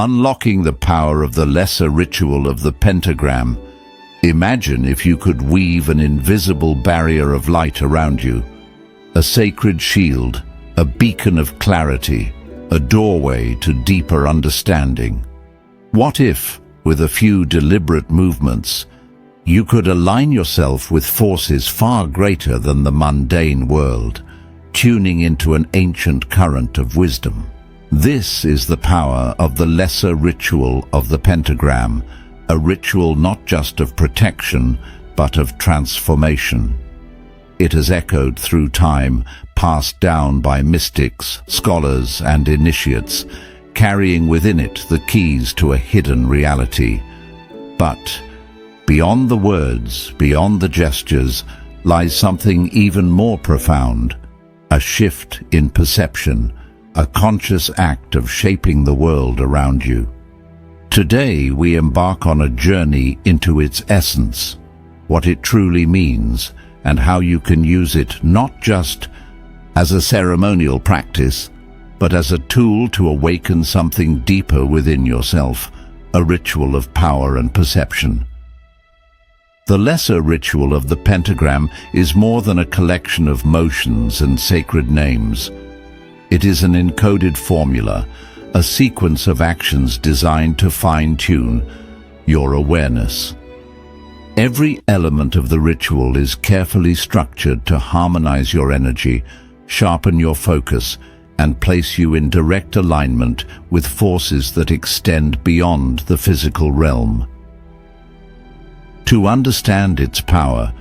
Unlocking the power of the lesser ritual of the pentagram. Imagine if you could weave an invisible barrier of light around you, a sacred shield, a beacon of clarity, a doorway to deeper understanding. What if, with a few deliberate movements, you could align yourself with forces far greater than the mundane world, tuning into an ancient current of wisdom? This is the power of the lesser ritual of the pentagram, a ritual not just of protection, but of transformation. It has echoed through time, passed down by mystics, scholars, and initiates, carrying within it the keys to a hidden reality. But beyond the words, beyond the gestures, lies something even more profound, a shift in perception, a conscious act of shaping the world around you. Today we embark on a journey into its essence, what it truly means, and how you can use it not just as a ceremonial practice, but as a tool to awaken something deeper within yourself, a ritual of power and perception. The lesser ritual of the pentagram is more than a collection of motions and sacred names. It is an encoded formula, a sequence of actions designed to fine-tune your awareness. Every element of the ritual is carefully structured to harmonize your energy, sharpen your focus, and place you in direct alignment with forces that extend beyond the physical realm. To understand its power,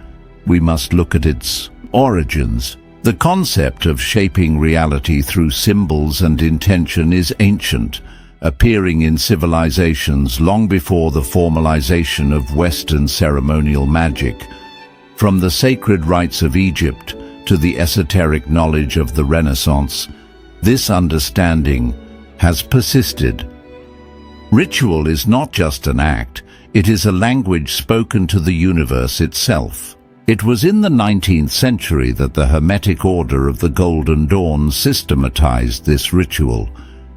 we must look at its origins. The concept of shaping reality through symbols and intention is ancient, appearing in civilizations long before the formalization of Western ceremonial magic. From the sacred rites of Egypt to the esoteric knowledge of the Renaissance, this understanding has persisted. Ritual is not just an act, it is a language spoken to the universe itself. It was in the 19th century that the Hermetic order of the Golden Dawn systematized this ritual,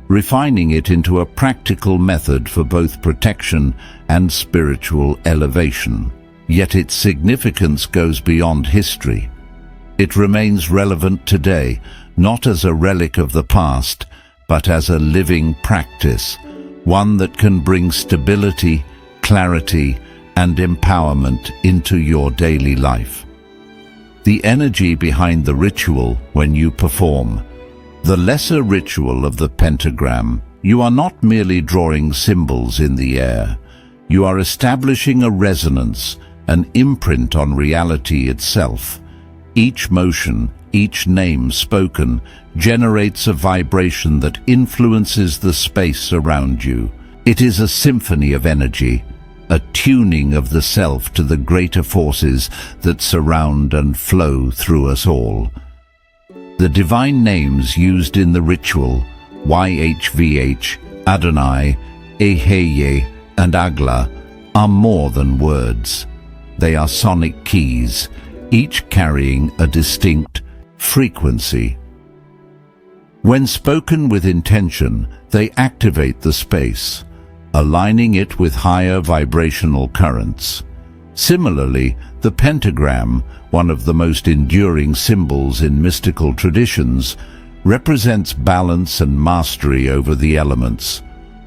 refining it into a practical method for both protection and spiritual elevation. Yet its significance goes beyond history. It remains relevant today, not as a relic of the past, but as a living practice, one that can bring stability, clarity, and empowerment into your daily life. The energy behind the ritual when you perform. The lesser ritual of the pentagram, you are not merely drawing symbols in the air. You are establishing a resonance, an imprint on reality itself. Each motion, each name spoken, generates a vibration that influences the space around you. It is a symphony of energy, a tuning of the self to the greater forces that surround and flow through us all. The divine names used in the ritual, YHVH, Adonai, Eheye, and Agla, are more than words. They are sonic keys, each carrying a distinct frequency. When spoken with intention, they activate the space, aligning it with higher vibrational currents. Similarly, the pentagram, one of the most enduring symbols in mystical traditions, represents balance and mastery over the elements: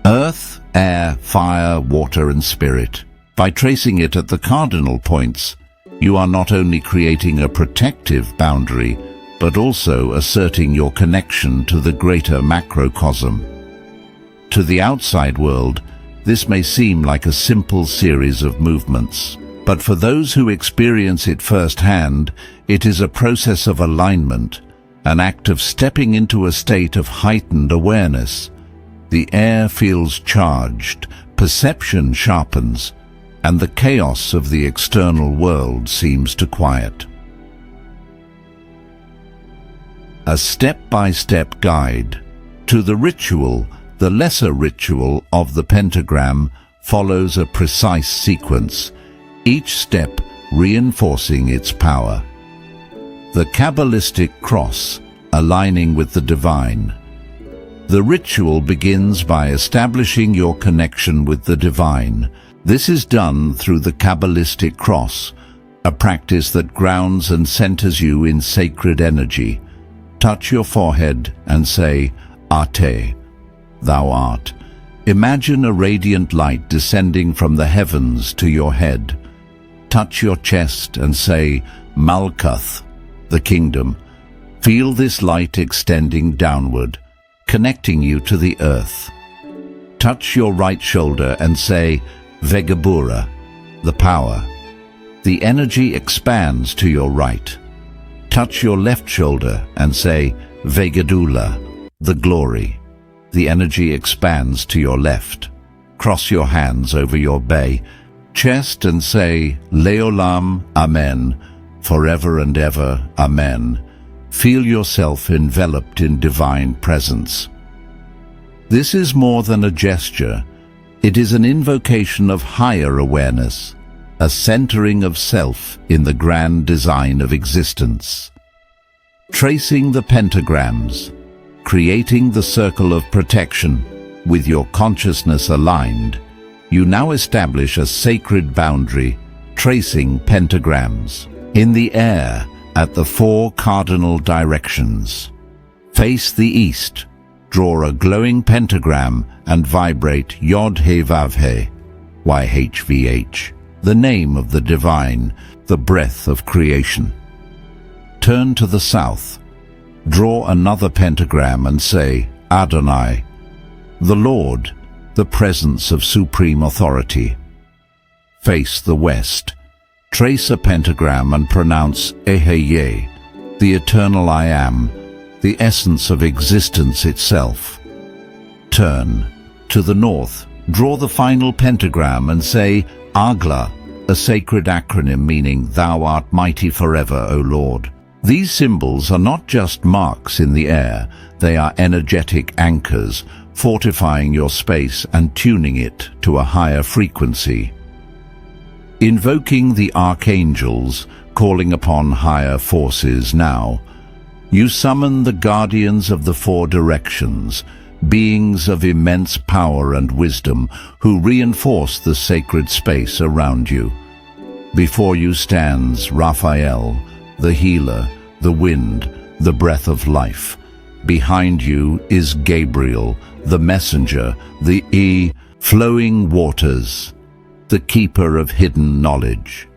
earth, air, fire, water, and spirit. By tracing it at the cardinal points, you are not only creating a protective boundary, but also asserting your connection to the greater macrocosm. To the outside world, this may seem like a simple series of movements, but for those who experience it firsthand, it is a process of alignment, an act of stepping into a state of heightened awareness. The air feels charged, perception sharpens, and the chaos of the external world seems to quiet. A step-by-step guide to the ritual. The lesser ritual of the pentagram follows a precise sequence, each step reinforcing its power. The Kabbalistic cross, aligning with the divine. The ritual begins by establishing your connection with the divine. This is done through the Kabbalistic cross, a practice that grounds and centers you in sacred energy. Touch your forehead and say, Ate, thou art. Imagine a radiant light descending from the heavens to your head. Touch your chest and say, Malkuth, the kingdom. Feel this light extending downward, connecting you to the earth. Touch your right shoulder and say, Vegabura, the power. The energy expands to your right. Touch your left shoulder and say, Vegadula, the glory. The energy expands to your left. Cross your hands over your chest and say, Leolam, Amen, forever and ever, Amen. Feel yourself enveloped in divine presence. This is more than a gesture. It is an invocation of higher awareness, a centering of self in the grand design of existence. Tracing the pentagrams, creating the circle of protection, with your consciousness aligned, you now establish a sacred boundary, tracing pentagrams in the air at the 4 cardinal directions. Face the east, draw a glowing pentagram and vibrate Yod-He-Vav-He, YHVH, the name of the divine, the breath of creation. Turn to the south, draw another pentagram and say, Adonai, the Lord, the presence of supreme authority. Face the west. Trace a pentagram and pronounce Eheye, the eternal I am, the essence of existence itself. Turn. To the north, draw the final pentagram and say Agla, a sacred acronym meaning Thou art mighty forever, O Lord. These symbols are not just marks in the air, they are energetic anchors, fortifying your space and tuning it to a higher frequency. Invoking the archangels, calling upon higher forces now, you summon the guardians of the 4 directions, beings of immense power and wisdom who reinforce the sacred space around you. Before you stands Raphael, the healer, the wind, the breath of life. Behind you is Gabriel, the messenger, the flowing waters, the keeper of hidden knowledge.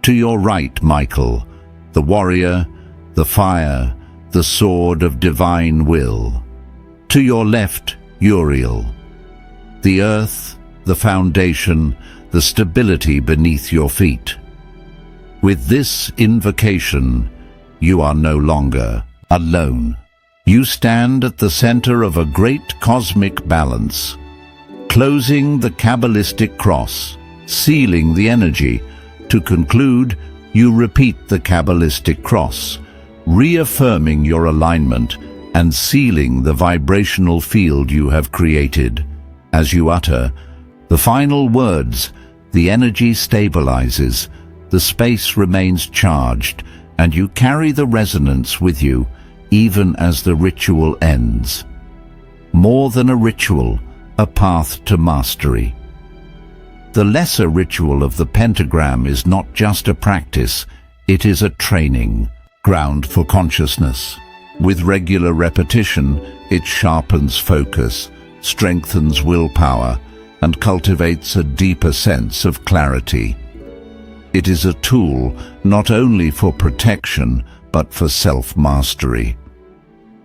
To your right, Michael, the warrior, the fire, the sword of divine will. To your left, Uriel, the earth, the foundation, the stability beneath your feet. With this invocation, you are no longer alone. You stand at the center of a great cosmic balance, closing the Kabbalistic cross, sealing the energy. To conclude, you repeat the Kabbalistic cross, reaffirming your alignment and sealing the vibrational field you have created. As you utter the final words, the energy stabilizes, the space remains charged, and you carry the resonance with you, even as the ritual ends. More than a ritual, a path to mastery. The lesser ritual of the pentagram is not just a practice, it is a training ground for consciousness. With regular repetition, it sharpens focus, strengthens willpower, and cultivates a deeper sense of clarity. It is a tool not only for protection, but for self-mastery.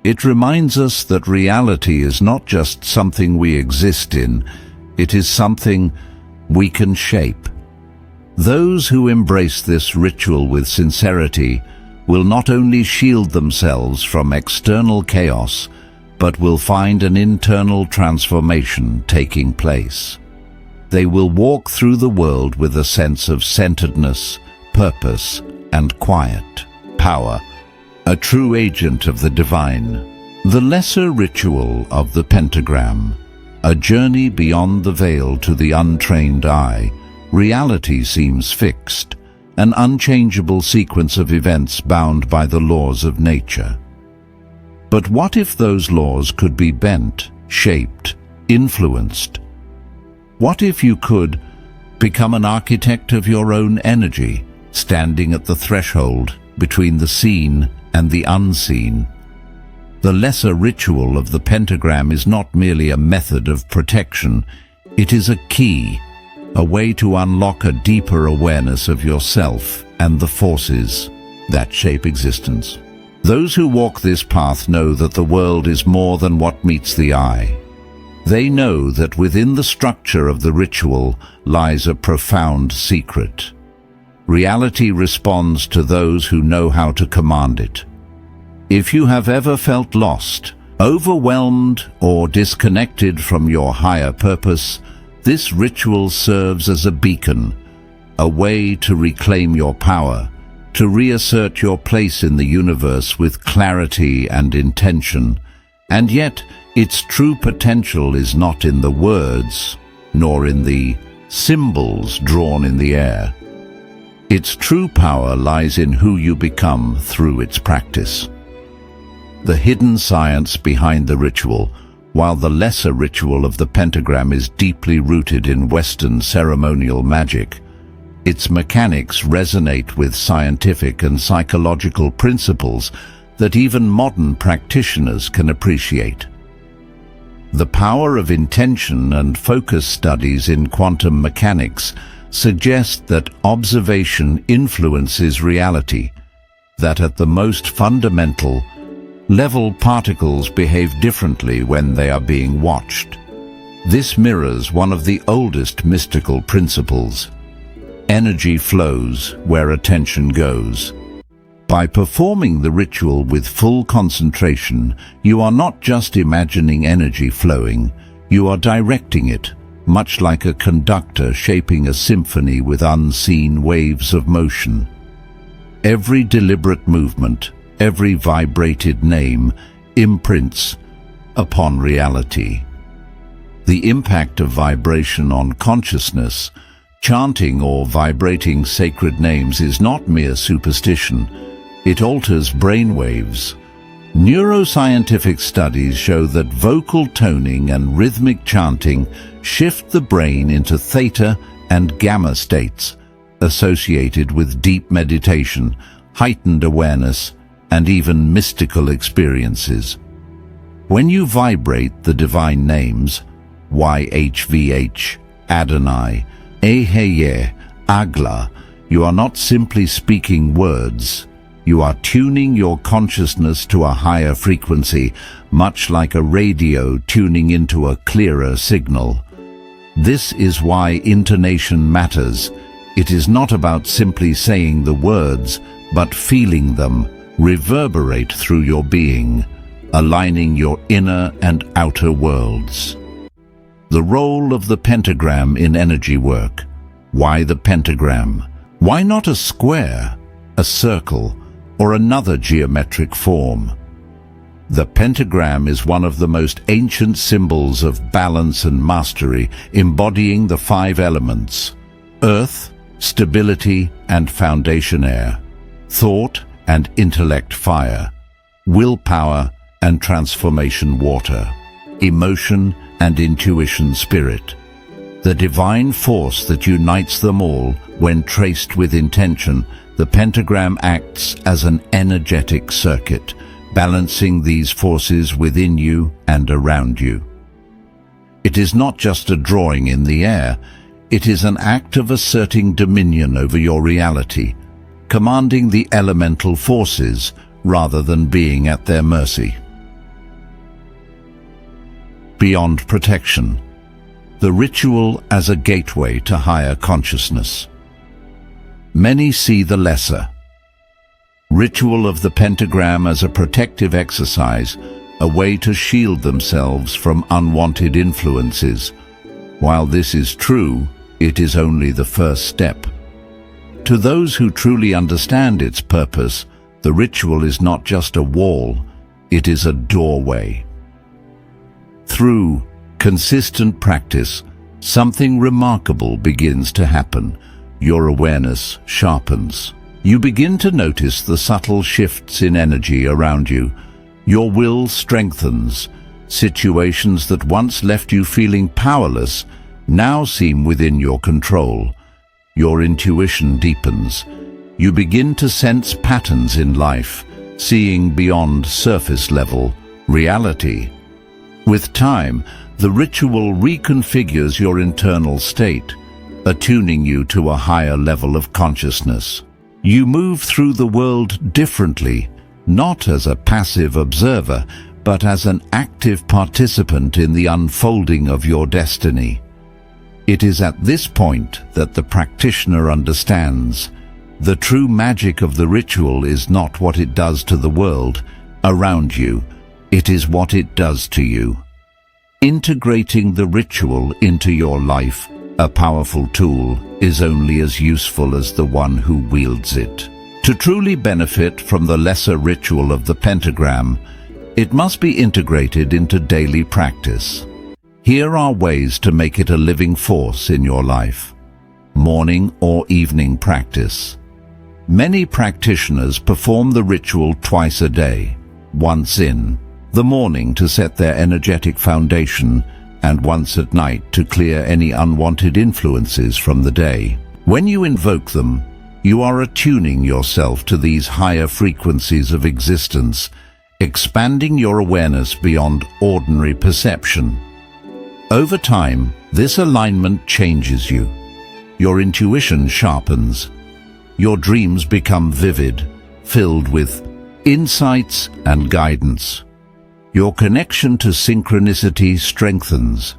It reminds us that reality is not just something we exist in, it is something we can shape. Those who embrace this ritual with sincerity will not only shield themselves from external chaos, but will find an internal transformation taking place. They will walk through the world with a sense of centeredness, purpose, and quiet power, a true agent of the divine. The lesser ritual of the pentagram, a journey beyond the veil to the untrained eye. Reality seems fixed, an unchangeable sequence of events bound by the laws of nature. But what if those laws could be bent, shaped, influenced? What if you could become an architect of your own energy, standing at the threshold between the seen and the unseen? The lesser ritual of the pentagram is not merely a method of protection, it is a key, a way to unlock a deeper awareness of yourself and the forces that shape existence. Those who walk this path know that the world is more than what meets the eye. They know that within the structure of the ritual lies a profound secret. Reality responds to those who know how to command it. If you have ever felt lost, overwhelmed, or disconnected from your higher purpose, this ritual serves as a beacon, a way to reclaim your power, to reassert your place in the universe with clarity and intention. And yet, its true potential is not in the words, nor in the symbols drawn in the air. Its true power lies in who you become through its practice. The hidden science behind the ritual, while the lesser ritual of the pentagram is deeply rooted in Western ceremonial magic, its mechanics resonate with scientific and psychological principles that even modern practitioners can appreciate. The power of intention and focus studies in quantum mechanics suggest that observation influences reality, that at the most fundamental level particles behave differently when they are being watched. This mirrors one of the oldest mystical principles: energy flows where attention goes. By performing the ritual with full concentration, you are not just imagining energy flowing, you are directing it, much like a conductor shaping a symphony with unseen waves of motion. Every deliberate movement, every vibrated name, imprints upon reality. The impact of vibration on consciousness, chanting or vibrating sacred names, is not mere superstition. It alters brainwaves. Neuroscientific studies show that vocal toning and rhythmic chanting shift the brain into theta and gamma states, associated with deep meditation, heightened awareness, and even mystical experiences. When you vibrate the divine names, YHVH, Adonai, Eheye, Agla, you are not simply speaking words. You are tuning your consciousness to a higher frequency, much like a radio tuning into a clearer signal. This is why intonation matters. It is not about simply saying the words, but feeling them reverberate through your being, aligning your inner and outer worlds. The role of the pentagram in energy work. Why the pentagram? Why not a square, a circle, or another geometric form? The pentagram is one of the most ancient symbols of balance and mastery, embodying the 5 elements: earth, stability and foundation air, thought and intellect fire, willpower and transformation water, emotion and intuition spirit. The divine force that unites them all, when traced with intention, the pentagram acts as an energetic circuit, balancing these forces within you and around you. It is not just a drawing in the air, it is an act of asserting dominion over your reality, commanding the elemental forces rather than being at their mercy. Beyond protection. The ritual as a gateway to higher consciousness. Many see the lesser ritual of the pentagram as a protective exercise, a way to shield themselves from unwanted influences. While this is true, it is only the first step. To those who truly understand its purpose, the ritual is not just a wall, it is a doorway. Through consistent practice, something remarkable begins to happen. Your awareness sharpens. You begin to notice the subtle shifts in energy around you, Your will strengthens. Situations that once left you feeling powerless now seem within your control. Your intuition deepens. You begin to sense patterns in life, seeing beyond surface-level reality. With time, the ritual reconfigures your internal state, attuning you to a higher level of consciousness. You move through the world differently, not as a passive observer, but as an active participant in the unfolding of your destiny. It is at this point that the practitioner understands the true magic of the ritual is not what it does to the world around you, it is what it does to you. Integrating the ritual into your life, a powerful tool, is only as useful as the one who wields it. To truly benefit from the lesser ritual of the pentagram, it must be integrated into daily practice. Here are ways to make it a living force in your life. Morning or evening practice. Many practitioners perform the ritual twice a day, once in the morning to set their energetic foundation, and once at night to clear any unwanted influences from the day. When you invoke them, you are attuning yourself to these higher frequencies of existence, expanding your awareness beyond ordinary perception. Over time, this alignment changes you. Your intuition sharpens. Your dreams become vivid, filled with insights and guidance. Your connection to synchronicity strengthens.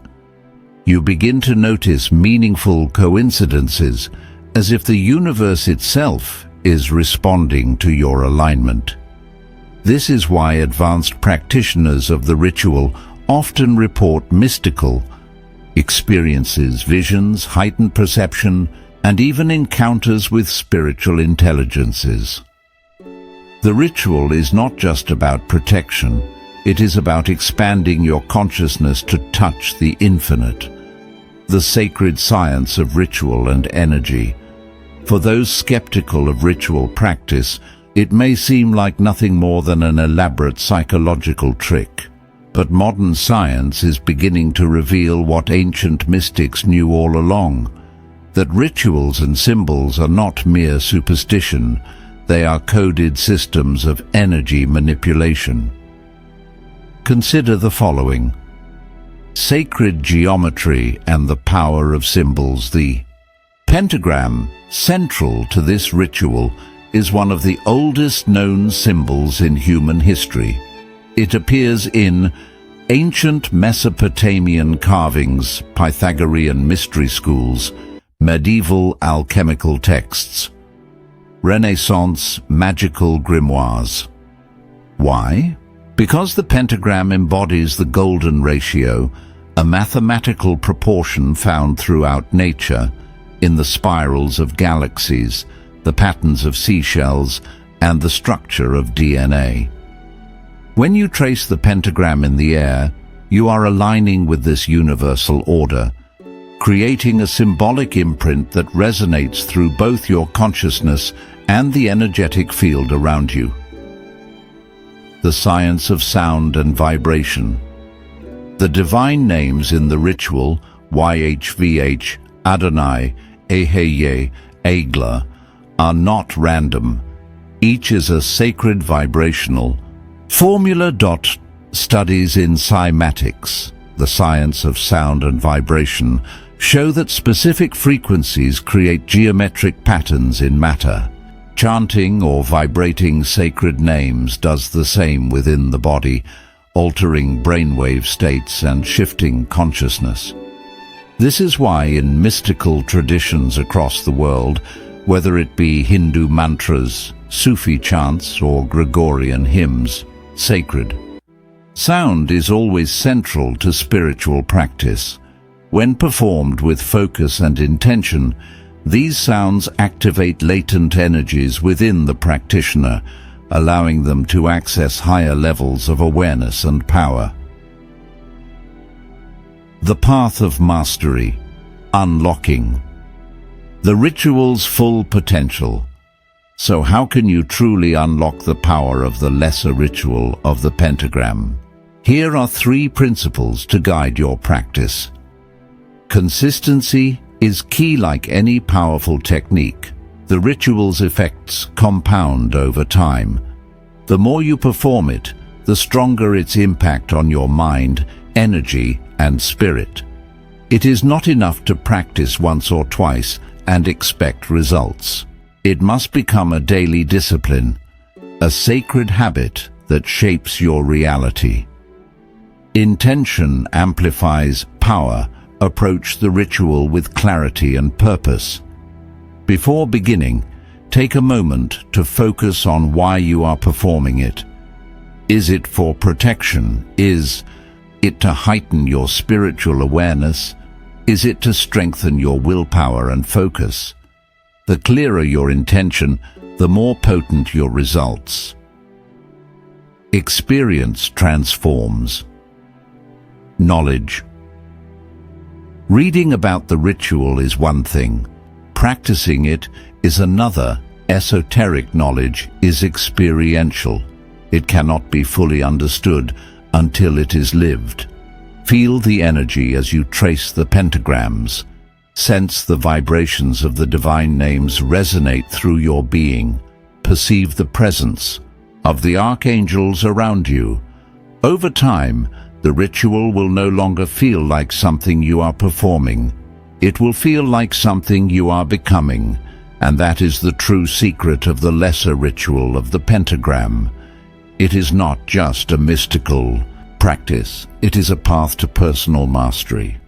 You begin to notice meaningful coincidences, as if the universe itself is responding to your alignment. This is why advanced practitioners of the ritual often report mystical experiences, visions, heightened perception, and even encounters with spiritual intelligences. The ritual is not just about protection, it is about expanding your consciousness to touch the infinite, the sacred science of ritual and energy. For those skeptical of ritual practice, it may seem like nothing more than an elaborate psychological trick. But modern science is beginning to reveal what ancient mystics knew all along, that rituals and symbols are not mere superstition, they are coded systems of energy manipulation. Consider the following. Sacred geometry and the power of symbols. The pentagram, central to this ritual, is one of the oldest known symbols in human history. It appears in ancient Mesopotamian carvings, Pythagorean mystery schools, medieval alchemical texts, Renaissance magical grimoires. Why? Because the pentagram embodies the golden ratio, a mathematical proportion found throughout nature, in the spirals of galaxies, the patterns of seashells, and the structure of DNA. When you trace the pentagram in the air, you are aligning with this universal order, creating a symbolic imprint that resonates through both your consciousness and the energetic field around you. The science of sound and vibration. The divine names in the ritual, YHVH, Adonai, Eheye, Agla, are not random. Each is a sacred vibrational formula. Studies in cymatics, the science of sound and vibration, show that specific frequencies create geometric patterns in matter. Chanting or vibrating sacred names does the same within the body, altering brainwave states and shifting consciousness. This is why in mystical traditions across the world, whether it be Hindu mantras, Sufi chants, or Gregorian hymns, sacred sound is always central to spiritual practice. When performed with focus and intention, these sounds activate latent energies within the practitioner, allowing them to access higher levels of awareness and power. The path of mastery, unlocking the ritual's full potential. So how can you truly unlock the power of the lesser ritual of the pentagram? Here are 3 principles to guide your practice. Consistency is key. Like any powerful technique, the ritual's effects compound over time. The more you perform it, the stronger its impact on your mind, energy, and spirit. It is not enough to practice once or twice and expect results. It must become a daily discipline, a sacred habit that shapes your reality. Intention amplifies power. Approach the ritual with clarity and purpose. Before beginning, take a moment to focus on why you are performing it. Is it for protection? Is it to heighten your spiritual awareness? Is it to strengthen your willpower and focus? The clearer your intention, the more potent your results. Experience transforms. Knowledge. Reading about the ritual is one thing. Practicing it is another. Esoteric knowledge is experiential. It cannot be fully understood until it is lived. Feel the energy as you trace the pentagrams. Sense the vibrations of the divine names resonate through your being. Perceive the presence of the archangels around you. Over time, the ritual will no longer feel like something you are performing. It will feel like something you are becoming, and that is the true secret of the lesser ritual of the pentagram. It is not just a mystical practice, it is a path to personal mastery.